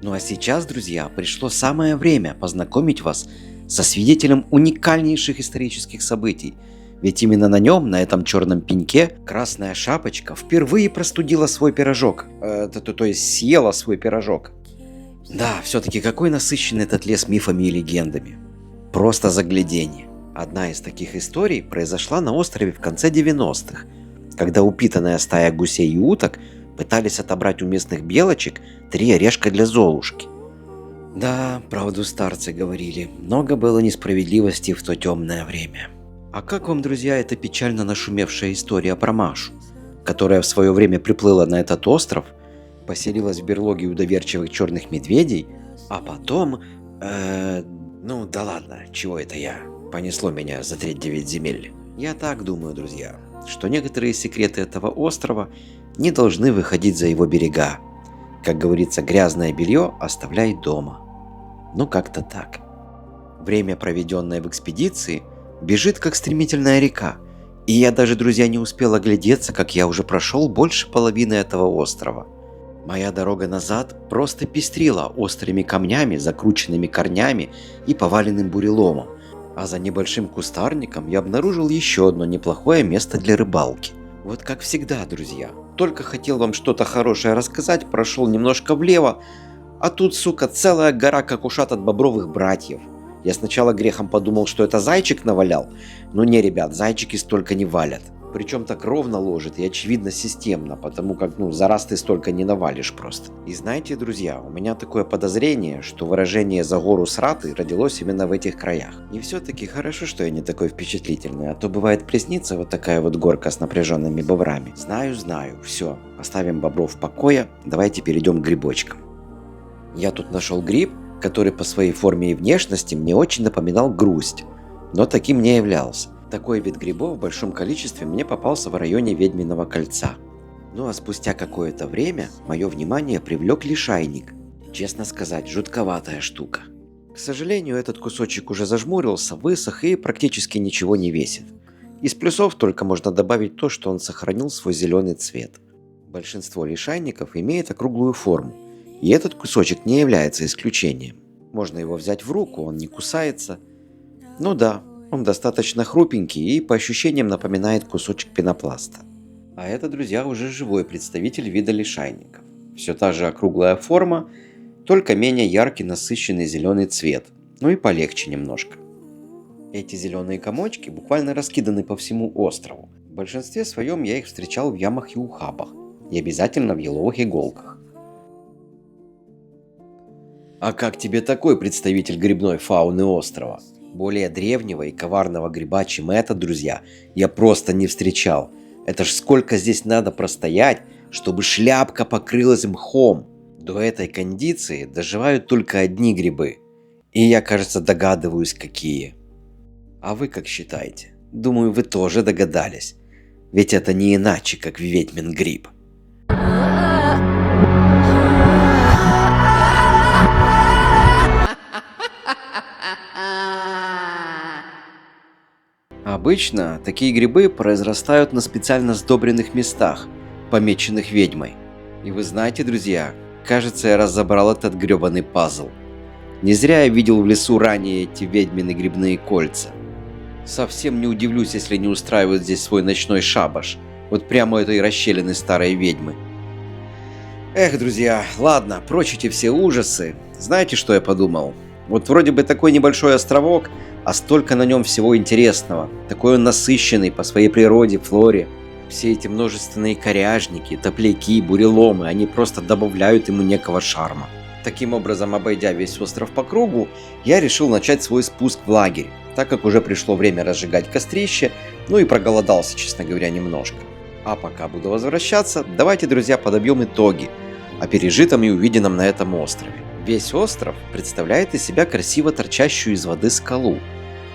Ну а сейчас, друзья, пришло самое время познакомить вас со свидетелем уникальнейших исторических событий. Ведь именно на нем, на этом черном пеньке, Красная Шапочка впервые простудила свой пирожок. То есть съела свой пирожок. Да, все-таки какой насыщенный этот лес мифами и легендами. Просто загляденье. Одна из таких историй произошла на острове в конце 90-х, когда упитанная стая гусей и уток пытались отобрать у местных белочек 3 орешка для Золушки. Да, правду старцы говорили, много было несправедливости в то темное время. А как вам, друзья, эта печально нашумевшая история про Машу, которая в свое время приплыла на этот остров, поселилась в берлоге у доверчивых черных медведей, а потом... Ну да ладно, чего это я? Понесло меня за 3-9 земель. Я так думаю, друзья, что некоторые секреты этого острова не должны выходить за его берега. Как говорится, грязное белье оставляй дома. Ну как-то так. Время, проведенное в экспедиции, бежит как стремительная река. И я даже, друзья, не успел оглядеться, как я уже прошел больше половины этого острова. Моя дорога назад просто пестрила острыми камнями, закрученными корнями и поваленным буреломом. А за небольшим кустарником я обнаружил еще одно неплохое место для рыбалки. Вот как всегда, друзья. Только хотел вам что-то хорошее рассказать, прошел немножко влево, а тут, сука, целая гора какушат от бобровых братьев. Я сначала грехом подумал, что это зайчик навалял, но не, ребят, зайчики столько не валят. Причем так ровно ложит и очевидно системно, потому как, за раз ты столько не навалишь просто. И знаете, друзья, у меня такое подозрение, что выражение «за гору сраты» родилось именно в этих краях. И все-таки хорошо, что я не такой впечатлительный, а то бывает приснится вот такая вот горка с напряженными бобрами. Знаю, все, оставим бобров в покое, давайте перейдем к грибочкам. Я тут нашел гриб, который по своей форме и внешности мне очень напоминал грусть, но таким не являлся. Такой вид грибов в большом количестве мне попался в районе Ведьминого кольца. Ну а спустя какое-то время мое внимание привлек лишайник. Честно сказать, жутковатая штука. К сожалению, этот кусочек уже зажмурился, высох и практически ничего не весит. Из плюсов только можно добавить то, что он сохранил свой зеленый цвет. Большинство лишайников имеет округлую форму, и этот кусочек не является исключением. Можно его взять в руку, он не кусается. Ну да, он достаточно хрупенький и по ощущениям напоминает кусочек пенопласта. А это, друзья, уже живой представитель вида лишайников. Все та же округлая форма, только менее яркий насыщенный зеленый цвет, ну и полегче немножко. Эти зеленые комочки буквально раскиданы по всему острову. В большинстве своем я их встречал в ямах и ухабах, и обязательно в еловых иголках. А как тебе такой представитель грибной фауны острова? Более древнего и коварного гриба, чем этот, друзья, я просто не встречал. Это ж сколько здесь надо простоять, чтобы шляпка покрылась мхом. До этой кондиции доживают только одни грибы. И я, кажется, догадываюсь, какие. А вы как считаете? Думаю, вы тоже догадались. Ведь это не иначе, как ведьмин гриб. Обычно такие грибы произрастают на специально сдобренных местах, помеченных ведьмой. И вы знаете, друзья, кажется, я разобрал этот гребаный пазл. Не зря я видел в лесу ранее эти ведьмины грибные кольца. Совсем не удивлюсь, если не устраивают здесь свой ночной шабаш, вот прямо у этой расщелины старой ведьмы. Эх, друзья, ладно, прочь эти все ужасы. Знаете, что я подумал? Вот вроде бы такой небольшой островок, а столько на нем всего интересного. Такой он насыщенный по своей природе, флоре. Все эти множественные коряжники, топляки, буреломы, они просто добавляют ему некого шарма. Таким образом, обойдя весь остров по кругу, я решил начать свой спуск в лагерь, так как уже пришло время разжигать кострище, ну и проголодался, честно говоря, немножко. А пока буду возвращаться, давайте, друзья, подобьем итоги о пережитом и увиденном на этом острове. Весь остров представляет из себя красиво торчащую из воды скалу,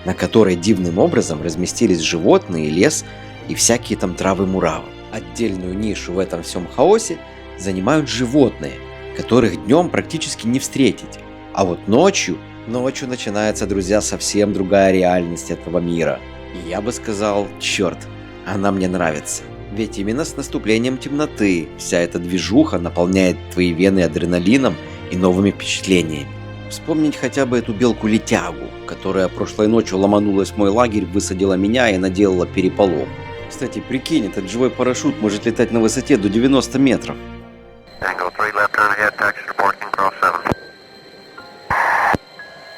на которой дивным образом разместились животные, лес и всякие там травы-муравы. Отдельную нишу в этом всем хаосе занимают животные, которых днем практически не встретить, а вот ночью начинается, друзья, совсем другая реальность этого мира. И я бы сказал, черт, она мне нравится. Ведь именно с наступлением темноты вся эта движуха наполняет твои вены адреналином и новыми впечатлениями. Вспомнить хотя бы эту белку-летягу, которая прошлой ночью ломанулась в мой лагерь, высадила меня и наделала переполох. Кстати, прикинь, этот живой парашют может летать на высоте до 90 метров. Tango 3 left turn ahead, taxi reporting cross 7.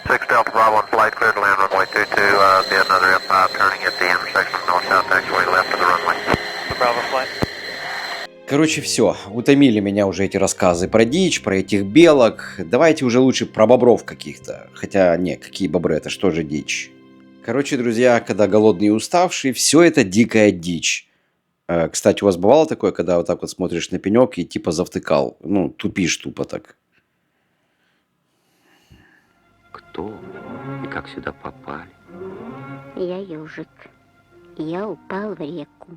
6 Delta Bravo on flight clear to land runway 22, be another F5 turning at the intersection of north-south taxiway left to the runway. Bravo flight. Короче, все, утомили меня уже эти рассказы про дичь, про этих белок. Давайте уже лучше про бобров каких-то. Хотя, не, какие бобры, это что же дичь? Короче, друзья, когда голодный и уставший, все это дикая дичь. Кстати, у вас бывало такое, когда вот так вот смотришь на пенек и типа завтыкал? Ну, тупишь тупо так. Кто и как сюда попали? Я ежик. Я упал в реку.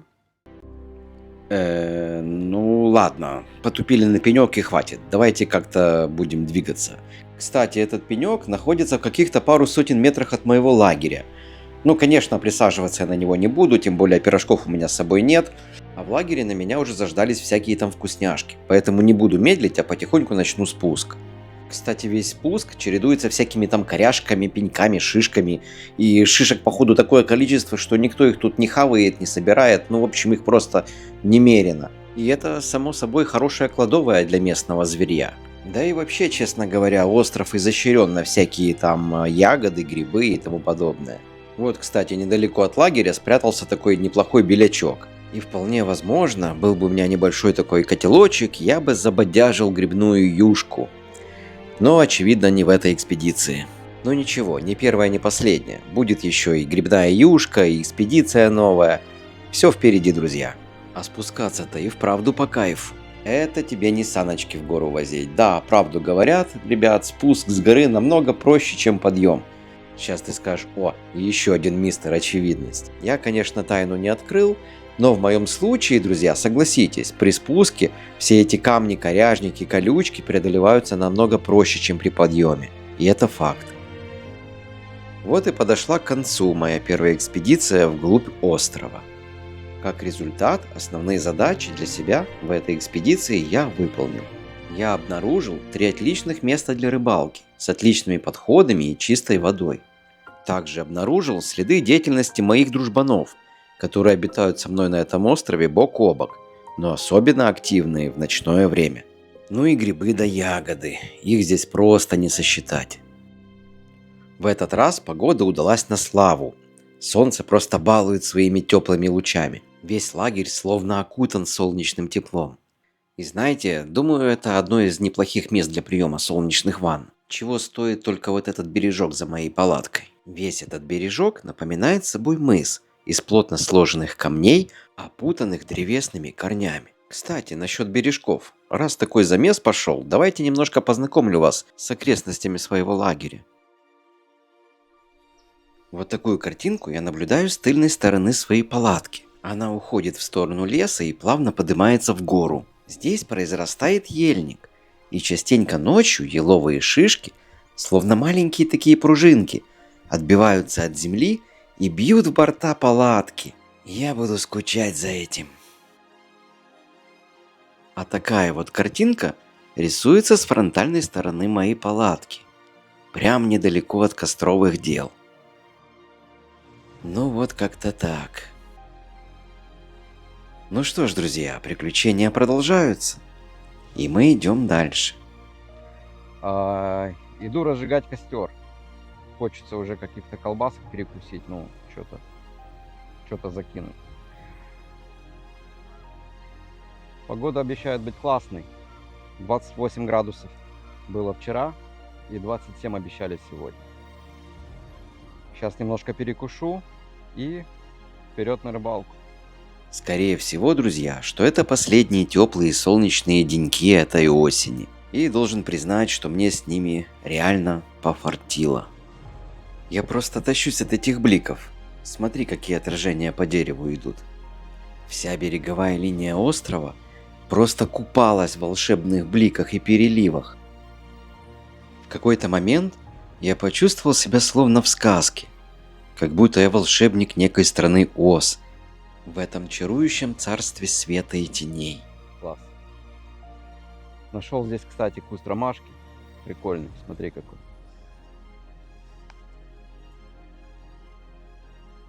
Ну ладно, потупили на пенек и хватит. Давайте как-то будем двигаться. Кстати, этот пенек находится в каких-то пару сотен метрах от моего лагеря. Ну, конечно, присаживаться я на него не буду, тем более пирожков у меня с собой нет. А в лагере на меня уже заждались всякие там вкусняшки. Поэтому не буду медлить, а потихоньку начну спуск. Кстати, весь спуск чередуется всякими там коряшками, пеньками, шишками. И шишек, походу, такое количество, что никто их тут не хавает, не собирает. Ну, в общем, их просто немерено. И это, само собой, хорошая кладовая для местного зверья. Да и вообще, честно говоря, остров изощрен на всякие там ягоды, грибы и тому подобное. Вот, кстати, недалеко от лагеря спрятался такой неплохой белячок. И вполне возможно, был бы у меня небольшой такой котелочек, я бы забодяжил грибную юшку. Но, очевидно, не в этой экспедиции. Но ничего, не первая, не последняя. Будет еще и грибная юшка, и экспедиция новая. Все впереди, друзья. А спускаться-то и вправду по кайфу. Это тебе не саночки в гору возить. Да, правду говорят, ребят, спуск с горы намного проще, чем подъем. Сейчас ты скажешь: о, еще один мистер очевидность. Я, конечно, тайну не открыл, но в моем случае, друзья, согласитесь, при спуске все эти камни, коряжники, колючки преодолеваются намного проще, чем при подъеме. И это факт. Вот и подошла к концу моя первая экспедиция вглубь острова. Как результат, основные задачи для себя в этой экспедиции я выполнил. Я обнаружил 3 отличных места для рыбалки, с отличными подходами и чистой водой. Также обнаружил следы деятельности моих дружбанов, которые обитают со мной на этом острове бок о бок, но особенно активные в ночное время. Ну и грибы да ягоды, их здесь просто не сосчитать. В этот раз погода удалась на славу. Солнце просто балует своими теплыми лучами. Весь лагерь словно окутан солнечным теплом. И знаете, думаю, это одно из неплохих мест для приема солнечных ванн. Чего стоит только вот этот бережок за моей палаткой. Весь этот бережок напоминает собой мыс из плотно сложенных камней, опутанных древесными корнями. Кстати, насчет бережков. Раз такой замес пошел, давайте немножко познакомлю вас с окрестностями своего лагеря. Вот такую картинку я наблюдаю с тыльной стороны своей палатки. Она уходит в сторону леса и плавно поднимается в гору. Здесь произрастает ельник, и частенько ночью еловые шишки, словно маленькие такие пружинки, отбиваются от земли и бьют в борта палатки. Я буду скучать за этим. А такая вот картинка рисуется с фронтальной стороны моей палатки, прям недалеко от костровых дел. Ну вот как-то так. Ну что ж, друзья, приключения продолжаются, и мы идем дальше. Иду разжигать костер. Хочется уже каких-то колбасок перекусить, ну, что-то закинуть. Погода обещает быть классной. 28 градусов было вчера, и 27 обещали сегодня. Сейчас немножко перекушу и вперед на рыбалку. Скорее всего, друзья, что это последние теплые солнечные деньки этой осени. И должен признать, что мне с ними реально пофартило. Я просто тащусь от этих бликов. Смотри, какие отражения по дереву идут. Вся береговая линия острова просто купалась в волшебных бликах и переливах. В какой-то момент я почувствовал себя словно в сказке, как будто я волшебник некой страны Оз, в этом чарующем царстве света и теней. Класс. Нашел здесь, кстати, куст ромашки. Прикольный, смотри какой.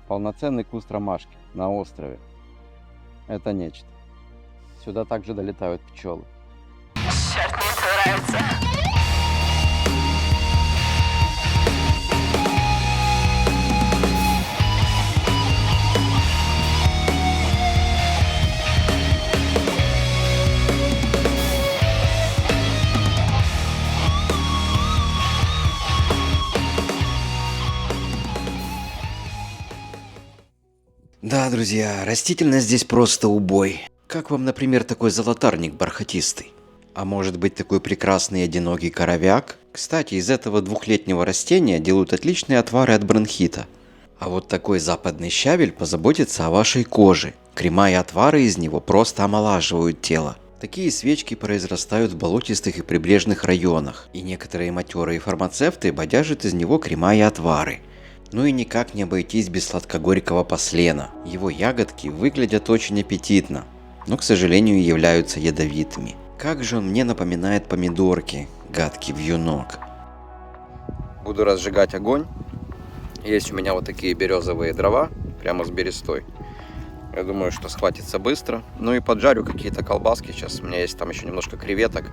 Полноценный куст ромашки на острове. Это нечто. Сюда также долетают пчелы. Черт, мне это нравится. Да, друзья, растительность здесь просто убой. Как вам, например, такой золотарник бархатистый? А может быть такой прекрасный одинокий коровяк? Кстати, из этого двухлетнего растения делают отличные отвары от бронхита. А вот такой западный щавель позаботится о вашей коже. Крема и отвары из него просто омолаживают тело. Такие свечки произрастают в болотистых и прибрежных районах, и некоторые матерые фармацевты бодяжат из него крема и отвары. Ну и никак не обойтись без сладкогорького послена. Его ягодки выглядят очень аппетитно, но, к сожалению, являются ядовитыми. Как же он мне напоминает помидорки, гадкий вьюнок. Буду разжигать огонь. Есть у меня вот такие березовые дрова, прямо с берестой. Я думаю, что схватится быстро. Ну и поджарю какие-то колбаски. Сейчас у меня есть там еще немножко креветок.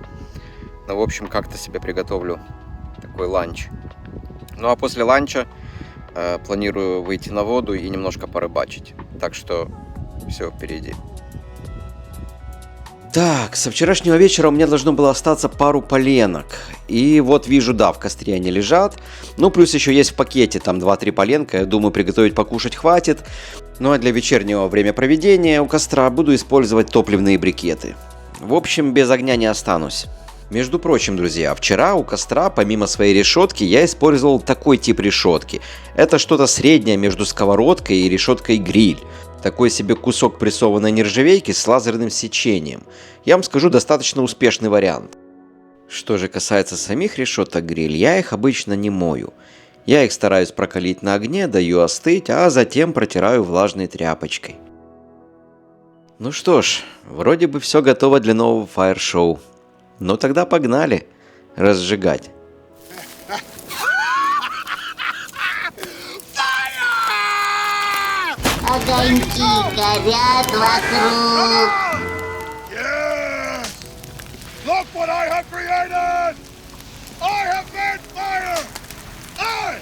Ну, в общем, как-то себе приготовлю такой ланч. Ну а после ланча планирую выйти на воду и немножко порыбачить. Так что все впереди. Так, со вчерашнего вечера у меня должно было остаться пару поленок. И вот вижу, да, в костре они лежат. Ну, плюс еще есть в пакете там 2-3 поленка. Я думаю, приготовить покушать хватит. Ну, а для вечернего времяпроведения у костра буду использовать топливные брикеты. В общем, без огня не останусь. Между прочим, друзья, вчера у костра, помимо своей решетки, я использовал такой тип решетки. Это что-то среднее между сковородкой и решеткой гриль. Такой себе кусок прессованной нержавейки с лазерным сечением. Я вам скажу, достаточно успешный вариант. Что же касается самих решеток гриль, я их обычно не мою. Я их стараюсь прокалить на огне, даю остыть, а затем протираю влажной тряпочкой. Ну что ж, вроде бы все готово для нового фаер-шоу. Ну тогда погнали разжигать. Огоньки горят вокруг. Yes! Look what I have created! I have made fire! I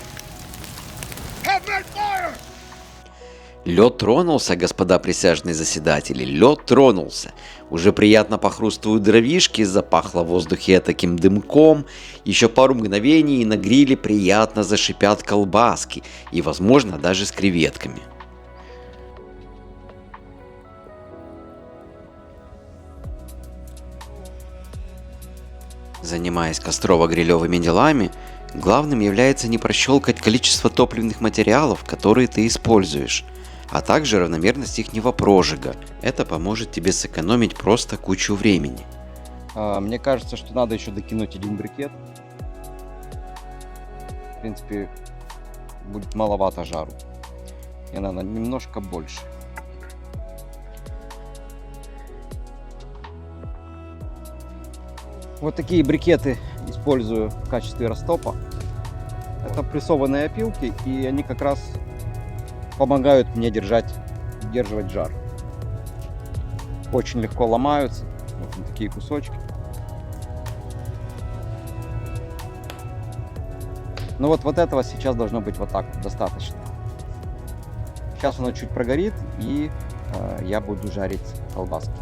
have made fire! Лед тронулся, господа присяжные заседатели, лед тронулся. Уже приятно похрустывают дровишки, запахло в воздухе таким дымком. Еще пару мгновений и на гриле приятно зашипят колбаски. И, возможно, даже с креветками. Занимаясь кострово-грилевыми делами, главным является не прощелкать количество топливных материалов, которые ты используешь, а также равномерность их прожига. Это поможет тебе сэкономить просто кучу времени. Мне кажется, что надо еще докинуть один брикет. В принципе, будет маловато жару. И надо немножко больше. Вот такие брикеты использую в качестве растопа. Это прессованные опилки, и они как раз помогают мне удерживать жар. Очень легко ломаются. Вот такие кусочки. Ну вот этого сейчас должно быть вот так достаточно. Сейчас оно чуть прогорит, и я буду жарить колбаски.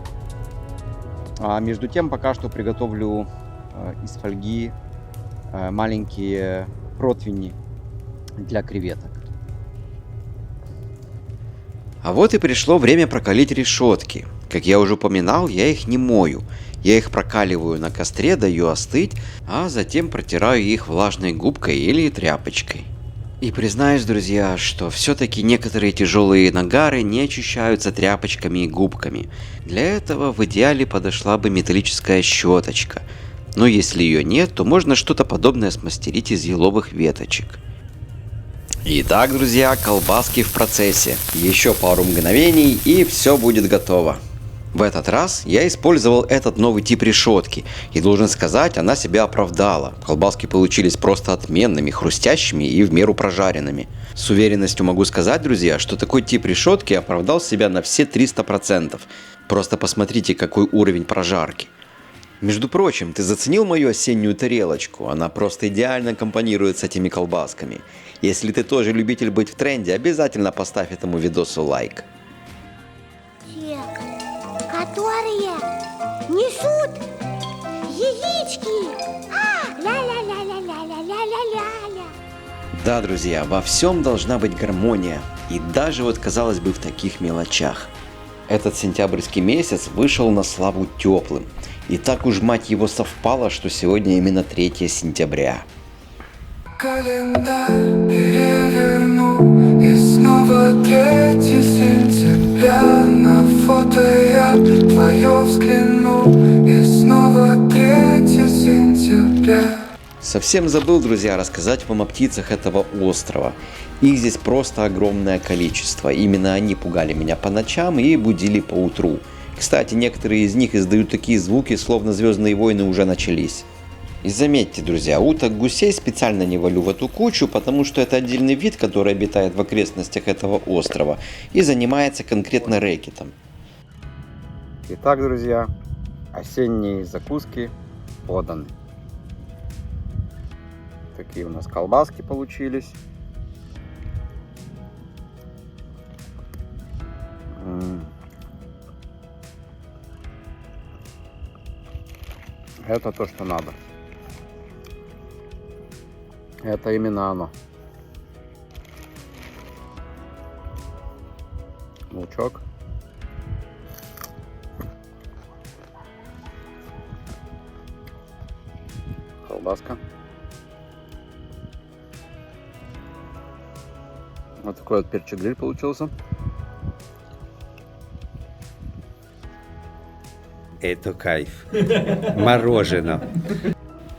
А между тем пока что приготовлю из фольги маленькие противни для креветок. А вот и пришло время прокалить решетки. Как я уже упоминал, я их не мою. Я их прокаливаю на костре, даю остыть, а затем протираю их влажной губкой или тряпочкой. И признаюсь, друзья, что все-таки некоторые тяжелые нагары не очищаются тряпочками и губками. Для этого в идеале подошла бы металлическая щеточка. Но если ее нет, то можно что-то подобное смастерить из еловых веточек. Итак, друзья, колбаски в процессе. Еще пару мгновений и все будет готово. В этот раз я использовал этот новый тип решетки, и должен сказать, она себя оправдала. Колбаски получились просто отменными, хрустящими и в меру прожаренными. С уверенностью могу сказать, друзья, что такой тип решетки оправдал себя на все 300%. Просто посмотрите, какой уровень прожарки. Между прочим, ты заценил мою осеннюю тарелочку? Она просто идеально компонирует с этими колбасками. Если ты тоже любитель быть в тренде, обязательно поставь этому видосу лайк. Которые несут яички. Ля-ля-ля-ля-ля-ля-ля-ля-ля. Да, друзья, во всем должна быть гармония. И даже вот, казалось бы, в таких мелочах. Этот сентябрьский месяц вышел на славу теплым. И так уж, мать его, совпало, что сегодня именно 3 сентября. Календарь переверну, и снова 3 сентября. На фото я твое взгляну, и снова 3 сентября. Совсем забыл, друзья, рассказать вам о птицах этого острова. Их здесь просто огромное количество. Именно они пугали меня по ночам и будили по утру. Кстати, некоторые из них издают такие звуки, словно Звездные войны уже начались. И заметьте, друзья, уток, гусей специально не валю в эту кучу, потому что это отдельный вид, который обитает в окрестностях этого острова и занимается конкретно рэкетом. Итак, друзья, осенние закуски поданы. Такие у нас колбаски получились. Это то, что надо. Это именно оно. Лучок. Колбаска. Вот такой вот перчик-гриль получился. Это кайф. Мороженое.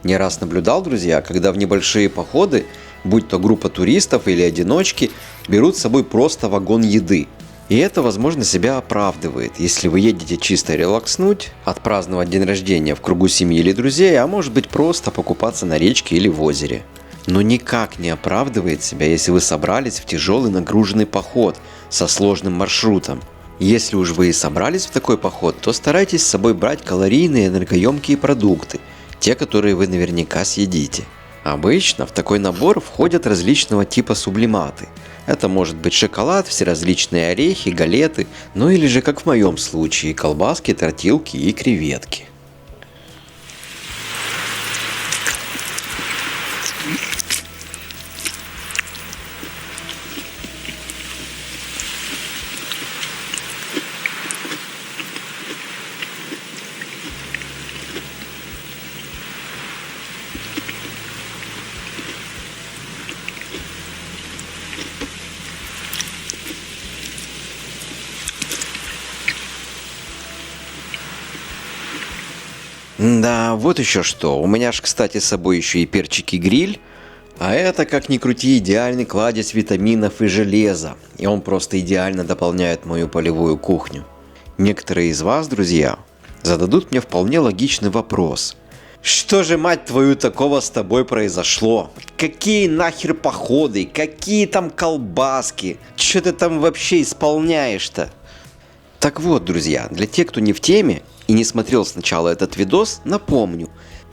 Не раз наблюдал, друзья, когда в небольшие походы, будь то группа туристов или одиночки, берут с собой просто вагон еды. И это, возможно, себя оправдывает, если вы едете чисто релакснуть, отпраздновать день рождения в кругу семьи или друзей, а может быть просто покупаться на речке или в озере. Но никак не оправдывает себя, если вы собрались в тяжелый нагруженный поход со сложным маршрутом. Если уж вы и собрались в такой поход, то старайтесь с собой брать калорийные энергоемкие продукты, те, которые вы наверняка съедите. Обычно в такой набор входят различного типа сублиматы. Это может быть шоколад, всеразличные орехи, галеты, ну или же, как в моем случае, колбаски, тортилки и креветки. Да, вот еще что. У меня ж, кстати, с собой еще и перчик и гриль. А это, как ни крути, идеальный кладезь витаминов и железа. И он просто идеально дополняет мою полевую кухню. Некоторые из вас, друзья, зададут мне вполне логичный вопрос. Что же, мать твою, такого с тобой произошло? Какие нахер походы? Какие там колбаски? Че ты там вообще исполняешь-то? Так вот, друзья, для тех, кто не в теме и не смотрел сначала этот видос, напомню.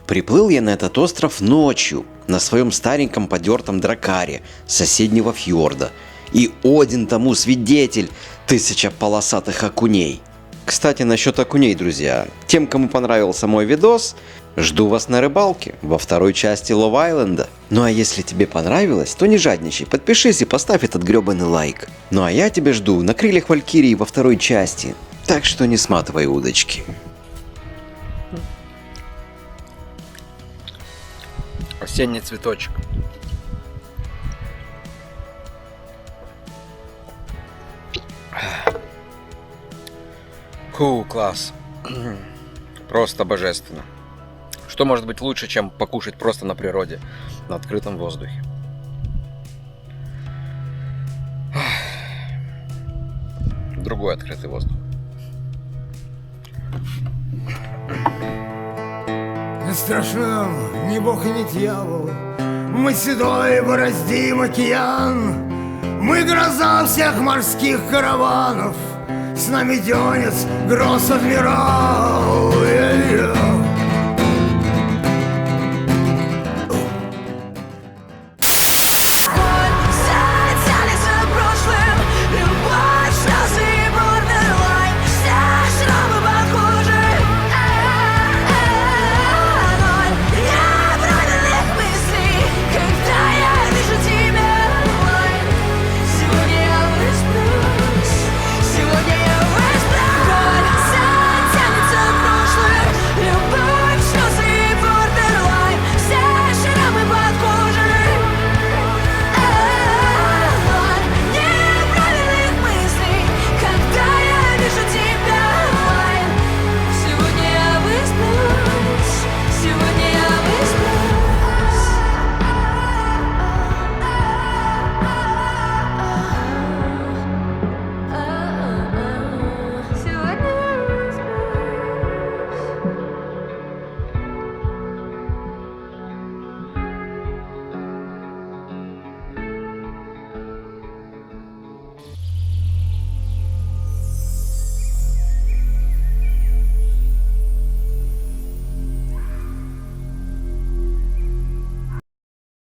Приплыл я на этот остров ночью на своем стареньком подертом дракаре с соседнего фьорда. И один тому свидетель, 1000 полосатых окуней. Кстати, насчет окуней, друзья. Тем, кому понравился мой видос, жду вас на рыбалке во второй части Лов-Айленда. Ну а если тебе понравилось, то не жадничай, подпишись и поставь этот гребаный лайк. Ну а я тебя жду на крыльях Валькирии во второй части. Так что не сматывай удочки. Осенний цветочек. Класс. Просто божественно. Что может быть лучше, чем покушать просто на природе, на открытом воздухе? Другой открытый воздух. Не страшен ни бог и ни дьявол, мы седой бороздим океан, мы гроза всех морских караванов, с нами Дёнец, гроз адмирал.